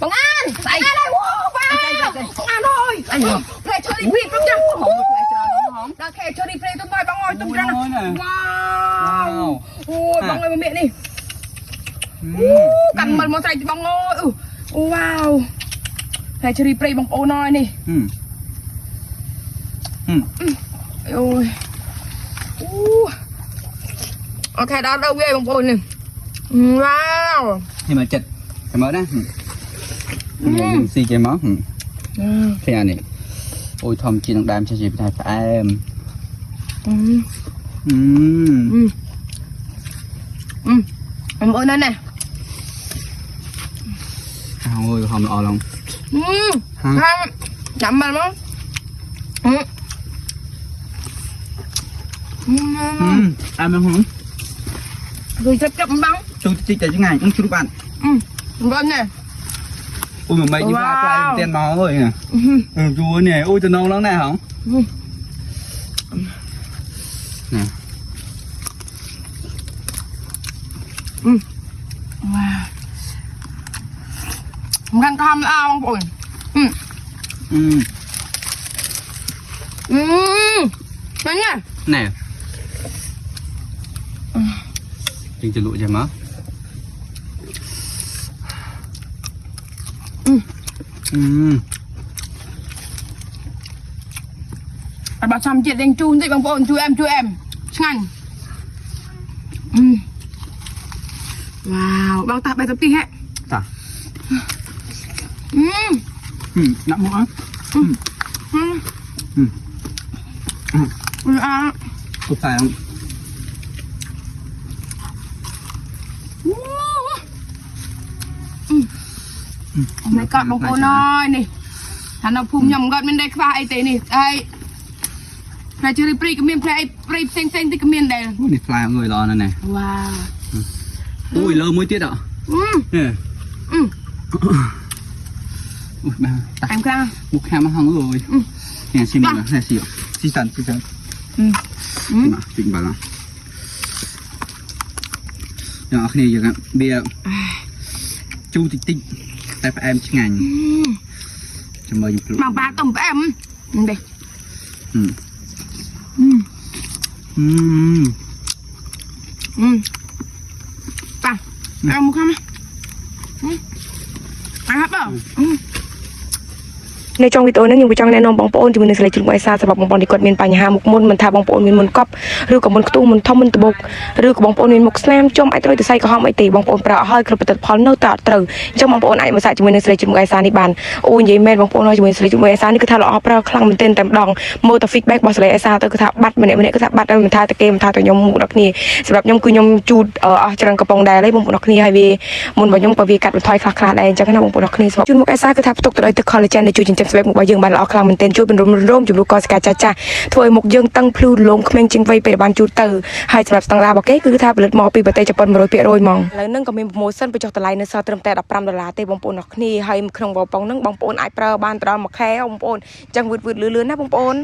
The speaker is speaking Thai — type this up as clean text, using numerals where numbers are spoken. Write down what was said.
bằng ăn anh đây wow bằng ăn thôi anh play chơi đi play trong nhà đã khe chơi đi play tôi mời bằng ngồi tung ra wow ôi bằng ngồi miệng đi cầm mình một tay bằng ngồi wow play chơi đi play bằng ô nói đi ôi ok đó đâu ghê bằng ô này wow nhưng mà chật cái mỡ đó xì cái mỡ cái này ôi thom chi đang đam cho chị phải em em ơi này nè ôi hòm lò lòng chậm mà nó ăn không rồi chậm chậm bắn chú chị chạy chứ ngày cũng chú bạn vâng nè ôi mà mấy như vậy tiền máu rồi nè chú nè ôi từ nâu lắm nè không nè wow gan cam ao không bội đấy nha nè chừng cho lụi cho má bà xăm chuyện đánh chun vậy bằng bộn chú em ngành wow bao tạp bài tập tí hết ta nặng mỡ cục tài không này cọt bằng cô nói nè thằng nào phun nhầm gọt bên đây pha ai thế nè đây phải chơi đi cái miếng phải xanh xanh thì cái miếng đây này fly người lo này wow ui lơ mới tiết ạ em căng một ham hăng rồi nè xin mình nè xỉu xí sần mà tỉnh bảo là nhỏ này giờ bia chu tịch tịch tại phải em ngành cho mời dùng bằng ba tầm em đây ta em không ăn hấp à ในช่องวิดีโอนั้นยังไปจ้องแนะนำบางปอนที่มันในสไลด์จุดไว้ซาสำหรับบางปอนที่กดเมียนปัญหาหมกมุ่นมันทาบางปอนเมียนมันกอบหรือกับบางตู้มันท่อมมันตะบกหรือกับบางปอนเมียนหมกแซมจมไอตัวจะใส่กับห้องไอตีบางปอนปลาห้อยกระปัดพอลเนื้อตาตรึจ้องบางปอนไอมาใส่จุดในสไลด์จุดไว้ซาในบ้านโอ้ยยัยแม่บางปอนน้อยจุดในสไลด์จุดไว้ซานี่คือทาหล่อปลาคลั่งมันเต้นเต็มดองโมตฟิกแบ็กบอสไลด์ไอซาตัวคือทาบัดมันเนี่ยคือทาบัดมันทาตะเกมทาตัวยมหมูดักนี่สำหรับยมคือยมจูดจรังกระปองแดงเลยบางปอนดักนี่ไฮเวย์มันบอกยมปวีกัดมันถอยคลาคลาแดงจังนั้นบางปอนดักนี่จุดหมกไอซาคือทาตกตัวโดยตึกคอลลาเจนในจุดจินจับสเปกหมกใบยังบ้านเราคลางมันเต้นช่วยเป็นร่มจุดลูกกอสกาจ้าถ้วยหมกยังตั้งพลูลงเขมงจิงไว้ไปบ้านจูเตอร์ให้สำหรับสตางค์ลาบอกเก้คือถ้าผลิตมอปีประเทศจะเป็น100 เปียโรยมองแล้วนั่งก็มีโปรโมชั่นไปจอกตะไลในซอยเติมแต่$15เตะบงปูนออกนี่ให้ขนมบองนั่งบองปูนไอเปอร์บ้านตราหมกแค่บงปูนจังวืดเลื่อนนะบงปูน